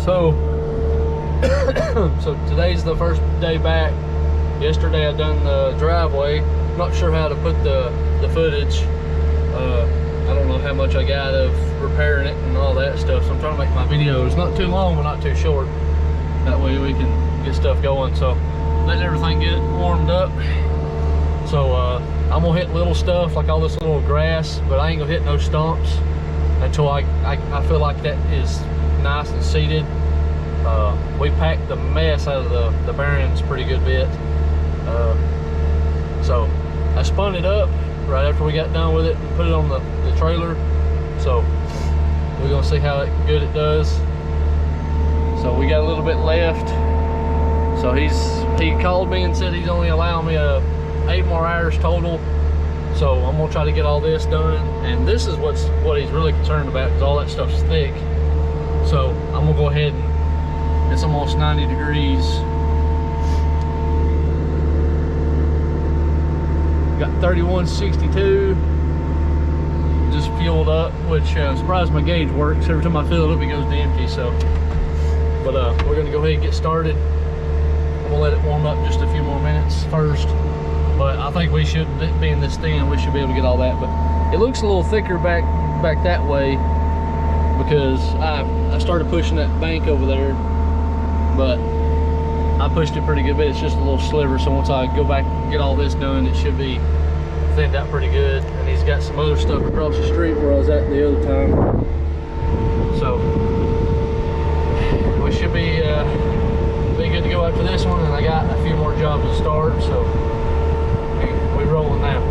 So so today's the first day back. Yesterday I done the driveway. Not sure how to put the footage. I don't know how much I got of repairing it and all that stuff, so I'm trying to make my videos not too long but not too short. That way we can get stuff going. So letting everything get warmed up. So I'm gonna hit little stuff like all this little grass, but I ain't gonna hit no stumps until I feel like that is nice and seated. We packed the mess out of the bearings pretty good bit. So I spun it up right after we got done with it and put it on the trailer. So we're gonna see how good it does. So we got a little bit left. So he called me and said he's only allowing me 8 more hours total. So I'm gonna try to get all this done. And this is what he's really concerned about, because all that stuff's thick. So I'm gonna go ahead and it's almost 90 degrees. Got 3162 just fueled up, which I'm surprised my gauge works. Every time I fill it up it goes to empty. So but we're gonna go ahead and get started. I'm gonna let it warm up just a few more minutes first, but I think we should, being this thin, we should be able to get all that. But it looks a little thicker back that way because I started pushing that bank over there, but I pushed it pretty good bit. It's just a little sliver, so once I go back and get all this done, it should be thinned out pretty good. And he's got some other stuff across the street where I was at the other time. So we should be good to go after this one, and I got a few more jobs to start, so we're rolling now.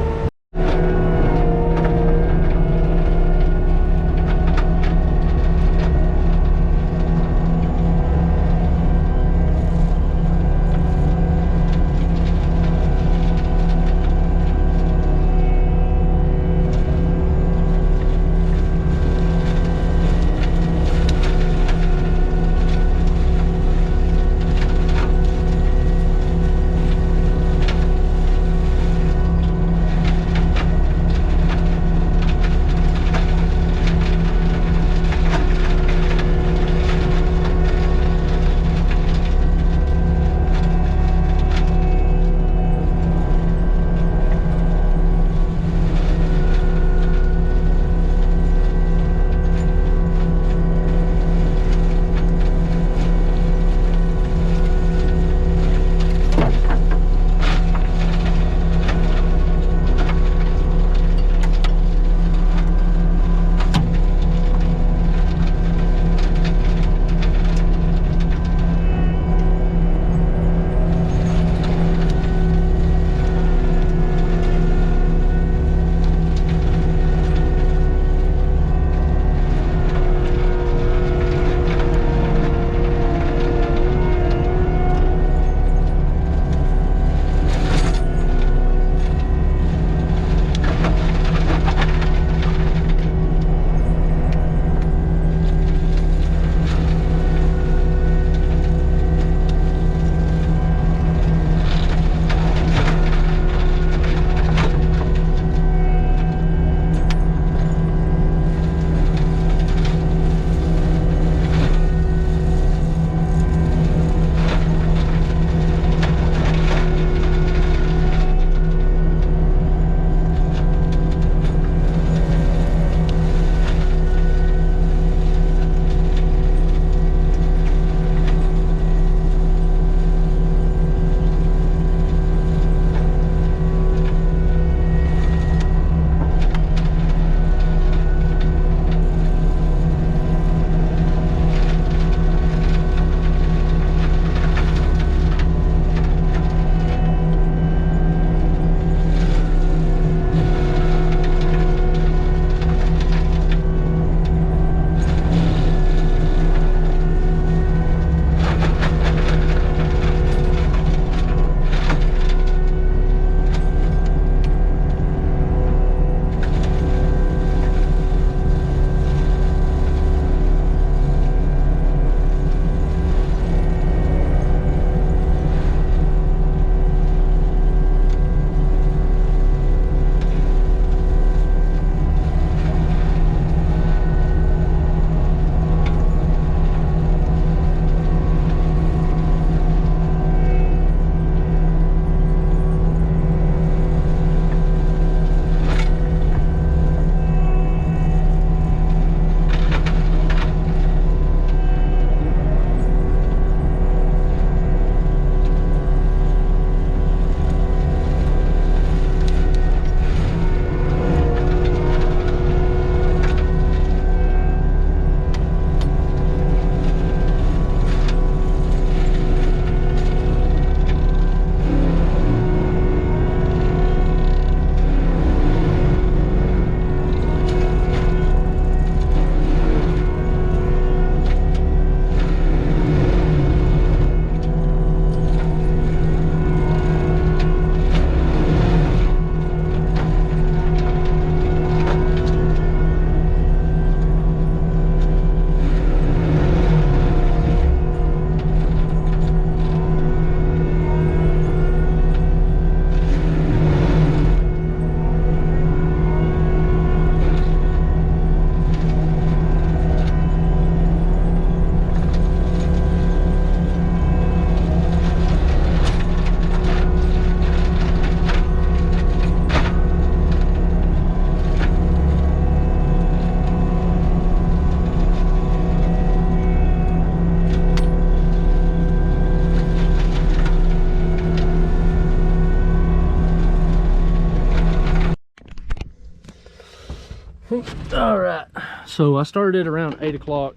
All right, so I started around 8 o'clock,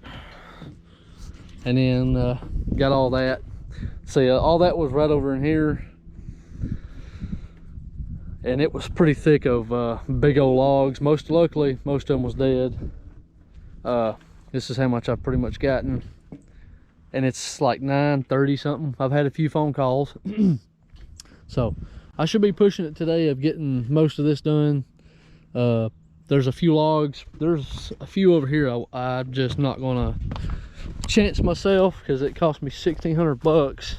and then got all that. See, all that was right over in here, and it was pretty thick of big old logs. Luckily, most of them was dead. This is how much I've pretty much gotten, and it's like 9:30 something. I've had a few phone calls, so I should be pushing it today of getting most of this done. There's a few logs. There's a few over here I'm just not gonna chance myself, because it cost me $1,600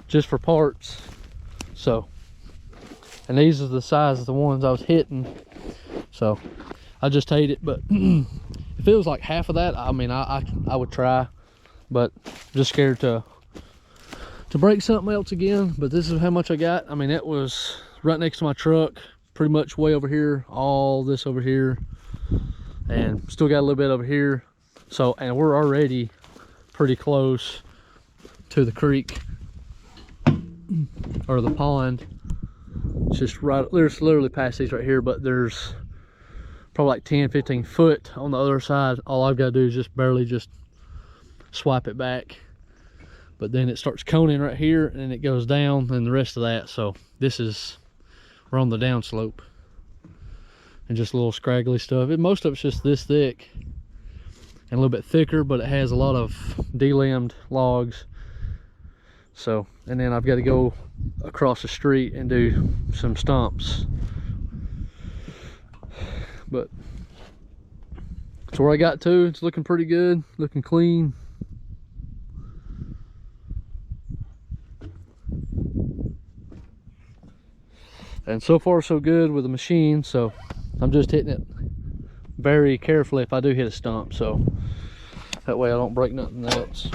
just for parts. So, and these are the size of the ones I was hitting, so I just hate it. But if it was like half of that, I mean, I would try, but I'm just scared to break something else again. But this is how much I got. I mean, it was right next to my truck, pretty much way over here, all this over here, and still got a little bit over here. So, and we're already pretty close to the creek or the pond. It's just right, there's literally past these right here, but there's probably like 10-15 foot on the other side. All I've got to do is just barely just swipe it back, but then it starts coning right here, and then it goes down and the rest of that. So this is, we're on the downslope, and just a little scraggly stuff. Most of it's just this thick and a little bit thicker, but it has a lot of delimbed logs. So, and then I've got to go across the street and do some stumps. But that's where I got to. It's looking pretty good, looking clean. And so far so good with the machine, so I'm just hitting it very carefully if I do hit a stump, so that way I don't break nothing else.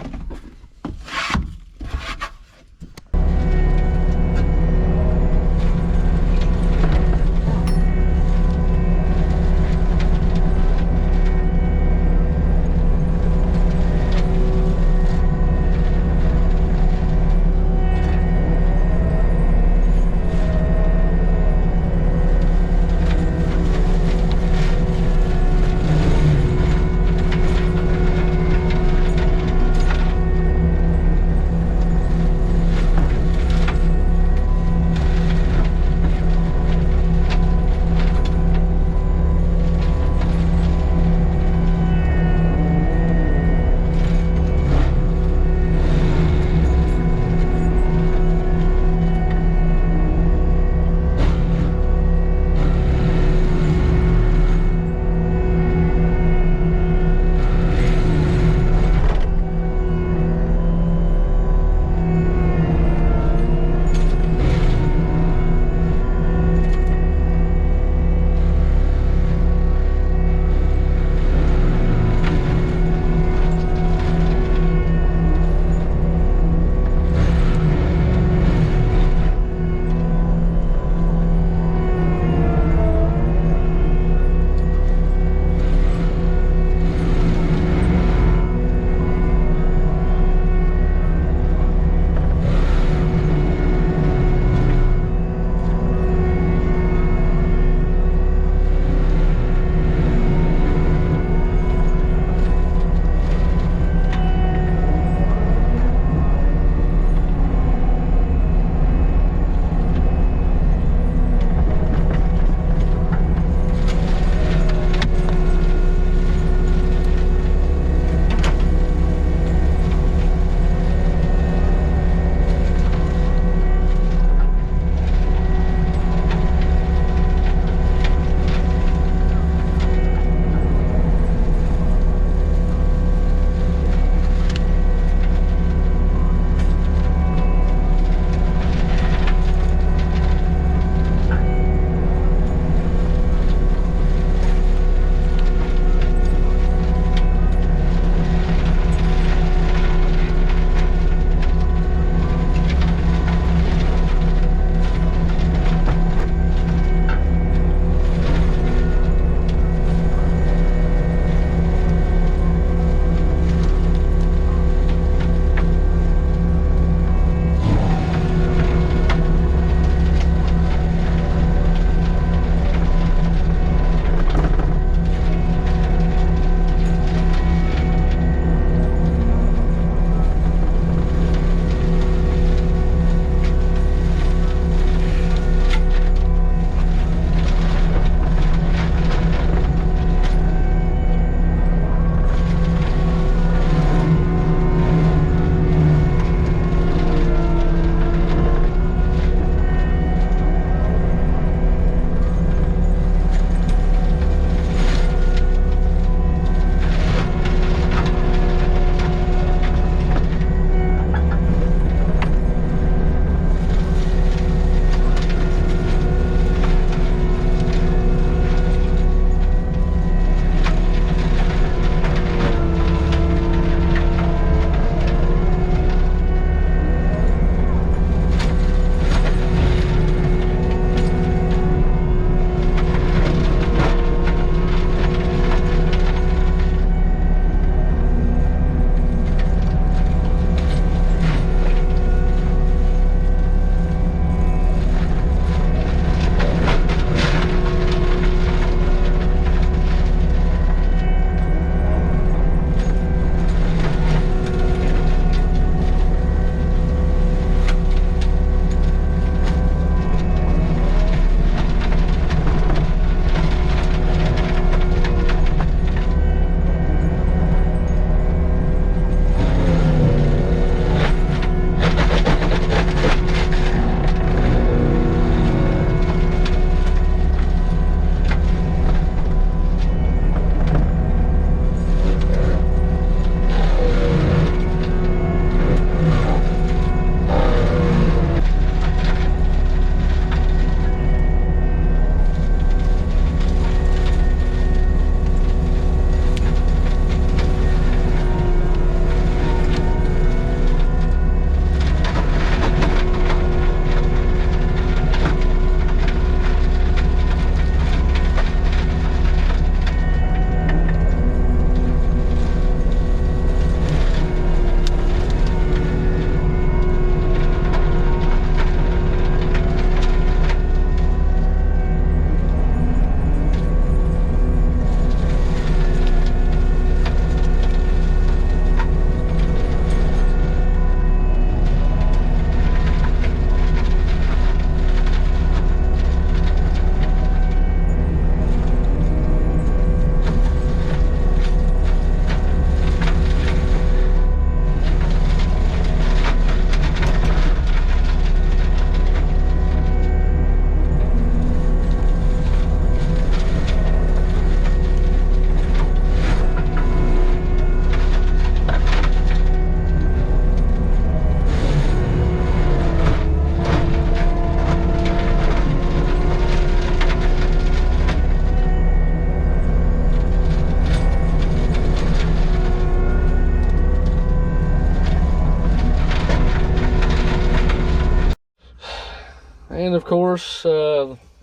And of course,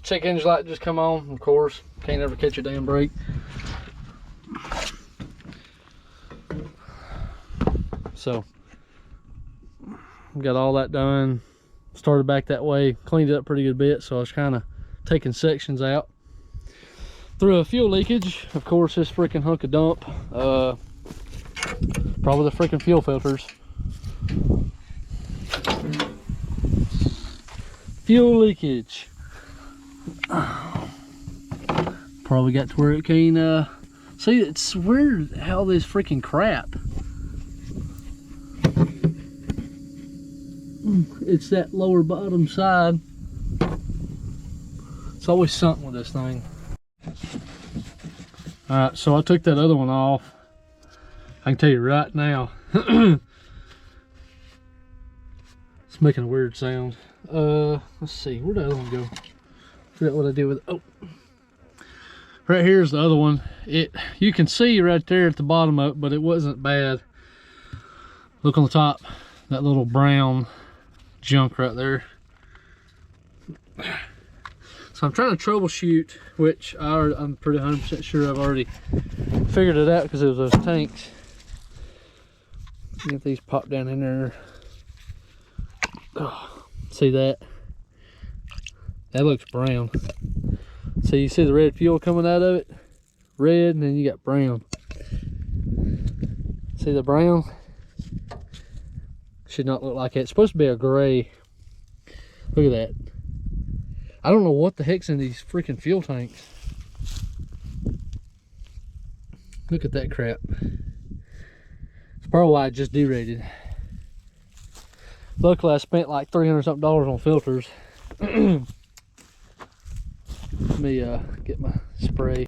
check engine light just come on. Of course, can't ever catch a damn brake. So, got all that done. Started back that way, cleaned it up pretty good bit. So I was kind of taking sections out. Through a fuel leakage, of course, this freaking hunk of dump. Probably the freaking fuel filters. Fuel leakage. Probably got to where it can see. It's weird how this freaking crap. It's that lower bottom side. It's always something with this thing. Alright, so I took that other one off. I can tell you right now. It's making a weird sound. Let's see, where'd the other one go? Forgot what I did with it. Oh, right here's the other one. You can see right there at the bottom of it, but it wasn't bad. Look on the top, that little brown junk right there. So I'm trying to troubleshoot, which I'm pretty 100% sure I've already figured it out because it was those tanks. Get these popped down in there. Oh, see that? That looks brown. So you see the red fuel coming out of it? Red, and then you got brown. See the brown? Should not look like it. It's supposed to be a gray. Look at that. I don't know what the heck's in these freaking fuel tanks. Look at that crap. It's probably why I just derated. Luckily I spent like $300 something on filters. Let me get my spray.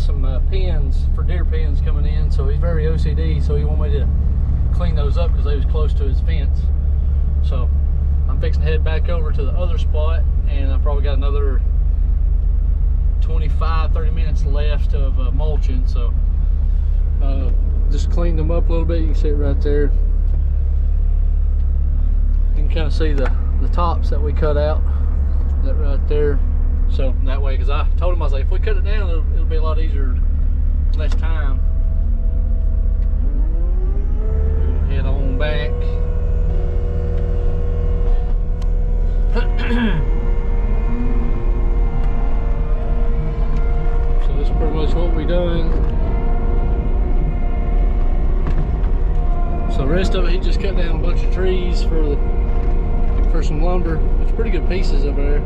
some pens for deer pens coming in, so he's very OCD, so he wanted me to clean those up because they was close to his fence. So I'm fixing to head back over to the other spot, and I probably got another 25-30 minutes left of mulching. So just cleaned them up a little bit. You can see it right there. You can kind of see the tops that we cut out, that right there. So that way, because I told him, I was like, if we cut it down, it'll be a lot easier, less time. We'll head on back. So this is pretty much what we done. So the rest of it, he just cut down a bunch of trees for some lumber. It's pretty good pieces over there.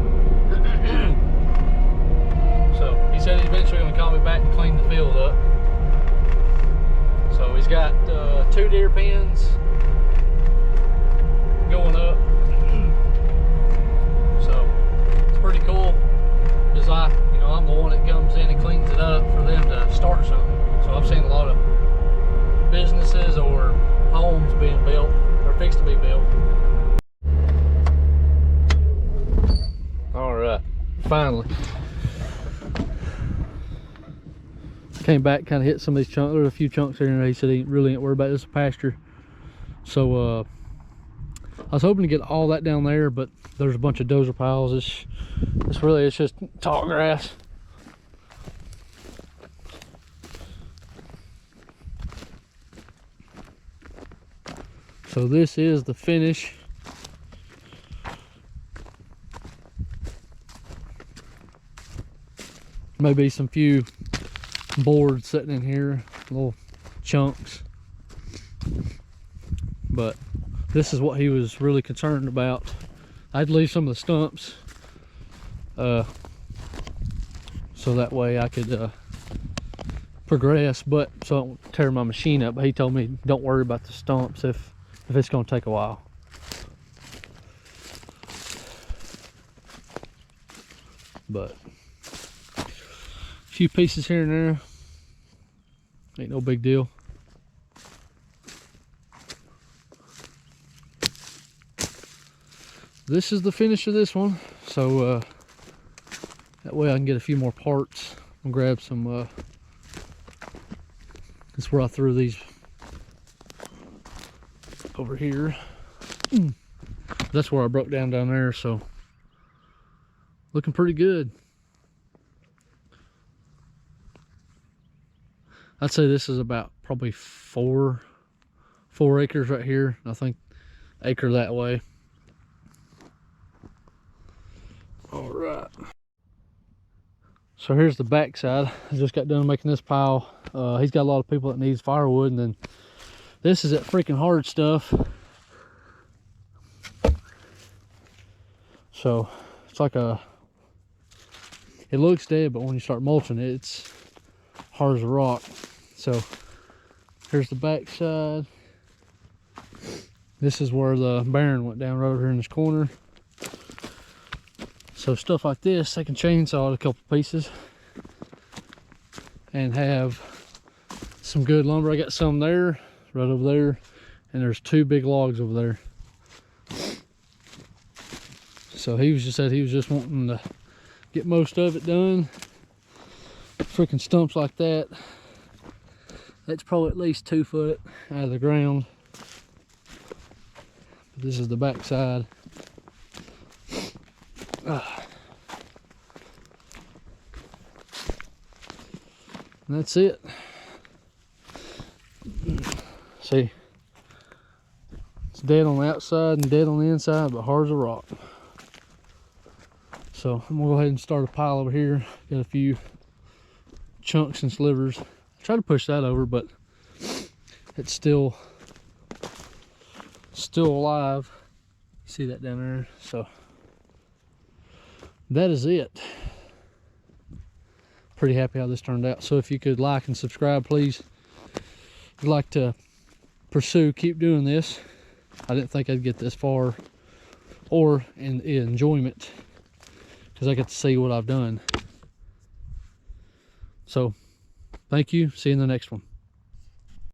So he said he's eventually going to call me back and clean the field up. So he's got 2 deer pens going up. So it's pretty cool, because I'm the one that comes in and cleans it up for them to start something. So I've seen a lot of businesses or homes being built or fixed to be built. All right, finally came back, kind of hit some of these chunks. There's a few chunks here, and he said he really ain't worried about this pasture. So I was hoping to get all that down there, but there's a bunch of dozer piles. It's just tall grass. So this is the finish. Maybe some few boards sitting in here, little chunks. But this is what he was really concerned about. I'd leave some of the stumps so that way I could progress, but so I don't tear my machine up. But he told me don't worry about the stumps if it's going to take a while. But a few pieces here and there, ain't no big deal. This is the finish of this one, so that way I can get a few more parts. I'll grab some. That's where I threw these over here. That's where I broke down there, so looking pretty good. I'd say this is about probably 4 acres right here. I think acre that way. All right. So here's the back side. I just got done making this pile. He's got a lot of people that needs firewood, and then this is that freaking hard stuff. So it's like it looks dead, but when you start mulching it, it's hard as a rock. So here's the back side. This is where the barren went down right over here in this corner. So stuff like this, I can chainsaw it a couple pieces and have some good lumber. I got some there, right over there, and there's 2 big logs over there. So he said he was just wanting to get most of it done. Freaking stumps like that, that's probably at least 2 foot out of the ground. But this is the back side. And that's it. See, it's dead on the outside and dead on the inside, but hard as a rock. So I'm gonna go ahead and start a pile over here. Got a few chunks and slivers. I try to push that over, but it's still alive. See that down there? So that is it. Pretty happy how this turned out. So if you could like and subscribe, please. I'd like to keep doing this. I didn't think I'd get this far, or in enjoyment, because I get to see what I've done. So Thank you. See you in the next one.